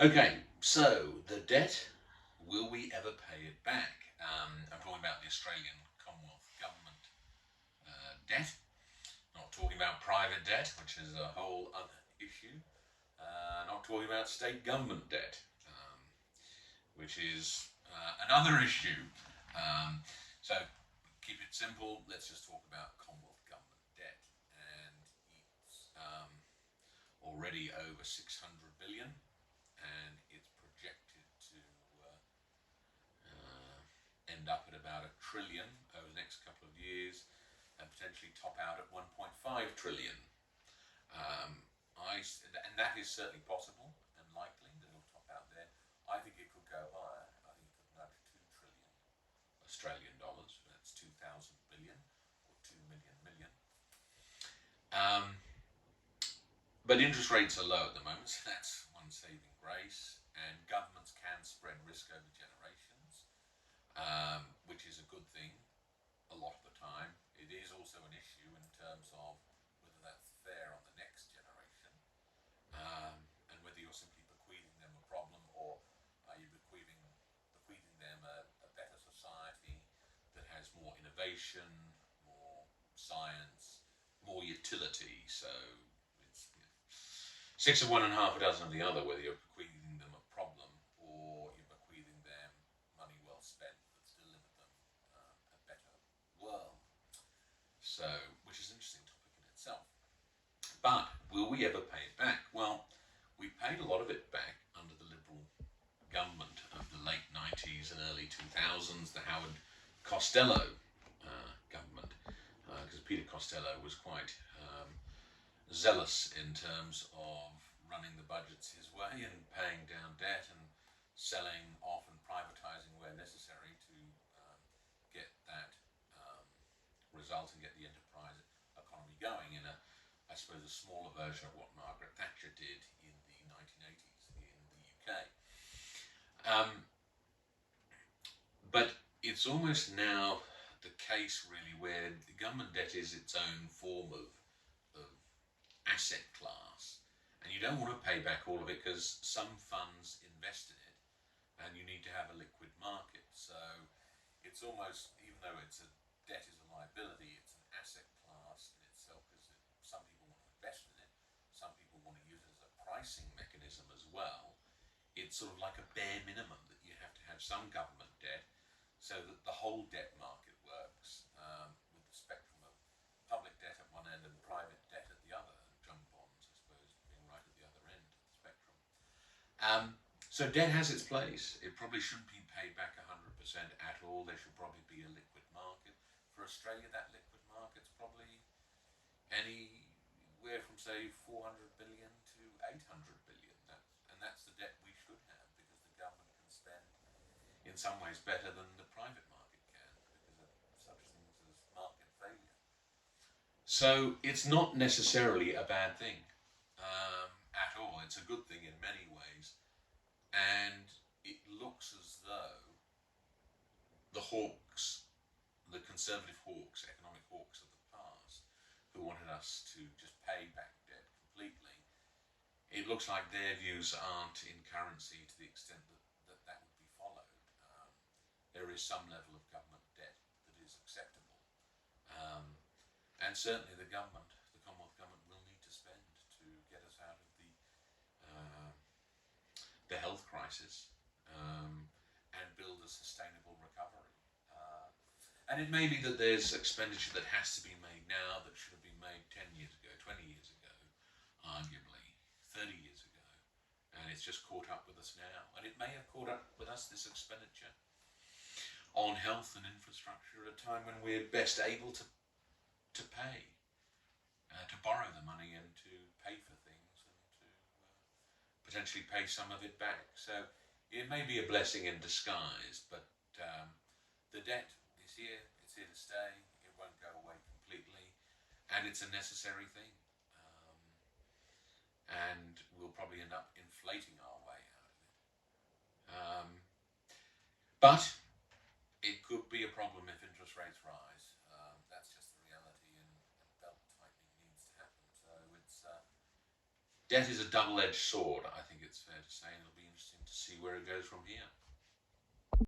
Okay, so the debt, will we ever pay it back? I'm talking about the Australian Commonwealth Government debt, not talking about private debt, which is a whole other issue, not talking about state government debt, which is another issue. Um, so keep it simple, let's just talk about Commonwealth Government debt. And it's already over 600 billion, and it's projected to end up at about a trillion over the next couple of years, and potentially top out at 1.5 trillion. Um, and that is certainly possible and likely that it'll top out there. I think it could go higher. I think it could nudge 2 trillion Australian dollars. That's 2,000 billion or 2 million million. Um, but interest rates are low at the moment, so that's one saving grace. And governments can spread risk over generations, which is a good thing a lot of the time. It is also an issue in terms of whether that's fair on the next generation, and whether you're simply bequeathing them a problem, or are you bequeathing them a better society that has more innovation, more science, more utility. So it's, six of one and half a dozen of the other, whether you're bequeathing them a problem or you're bequeathing them money well spent that's delivered them a better world. So, which is an interesting topic in itself. But will we ever pay it back? Well, we paid a lot of it back under the Liberal government of the late 90s and early 2000s, the Howard Costello government, because Peter Costello was quite zealous in terms of running the budgets his way and paying down debt and selling off and privatising where necessary to get that result and get the enterprise economy going in a, I suppose, a smaller version of what Margaret Thatcher did in the 1980s in the UK. But it's almost now the case, really, where the government debt is its own form of asset class, and you don't want to pay back all of it because some funds invest in it, and you need to have a liquid market. So it's almost, even though it's a debt is a liability, it's an asset class in itself, because some people want to invest in it, some people want to use it as a pricing mechanism as well. It's sort of like a bare minimum that you have to have some government debt so that the whole debt market works, with the spectrum of public debt at one end and private debt at the other, and junk bonds, I suppose, being right at the other end of the spectrum. So debt has its place. It probably shouldn't be paid back 100% at all. There should probably be a liquid market. For Australia, that liquid market's probably anywhere from, say, 400 billion to 800 billion. And that's the debt we should have, because the government can spend in some ways better than the private market can, because of such things as market failure. So it's not necessarily a bad thing at all. It's a good thing in many ways. And it looks as though the hawks, the conservative hawks, economic hawks of the past, who wanted us to just pay back debt completely, it looks like their views aren't in currency to the extent that would be followed. There is some level of government debt that is acceptable. And certainly the Commonwealth government, will need to spend to get us out of the health crisis, and build a sustainable recovery. And it may be that there's expenditure that has to be made now that should have been made 10 years ago, 20 years ago, arguably 30 years ago. And it's just caught up with us now. And it may have caught up with us, this expenditure on health and infrastructure, at a time when we're best able to pay, to borrow the money and to pay for things, and to potentially pay some of it back. So it may be a blessing in disguise, but the debt is here, it's here to stay, it won't go away completely, and it's a necessary thing. And we'll probably end up inflating our way out of it. But it could be a problem if interest rates rise. That's just the reality, and belt tightening needs to happen. So it's debt is a double-edged sword, I think it's fair to say, and it'll be interesting goes from here.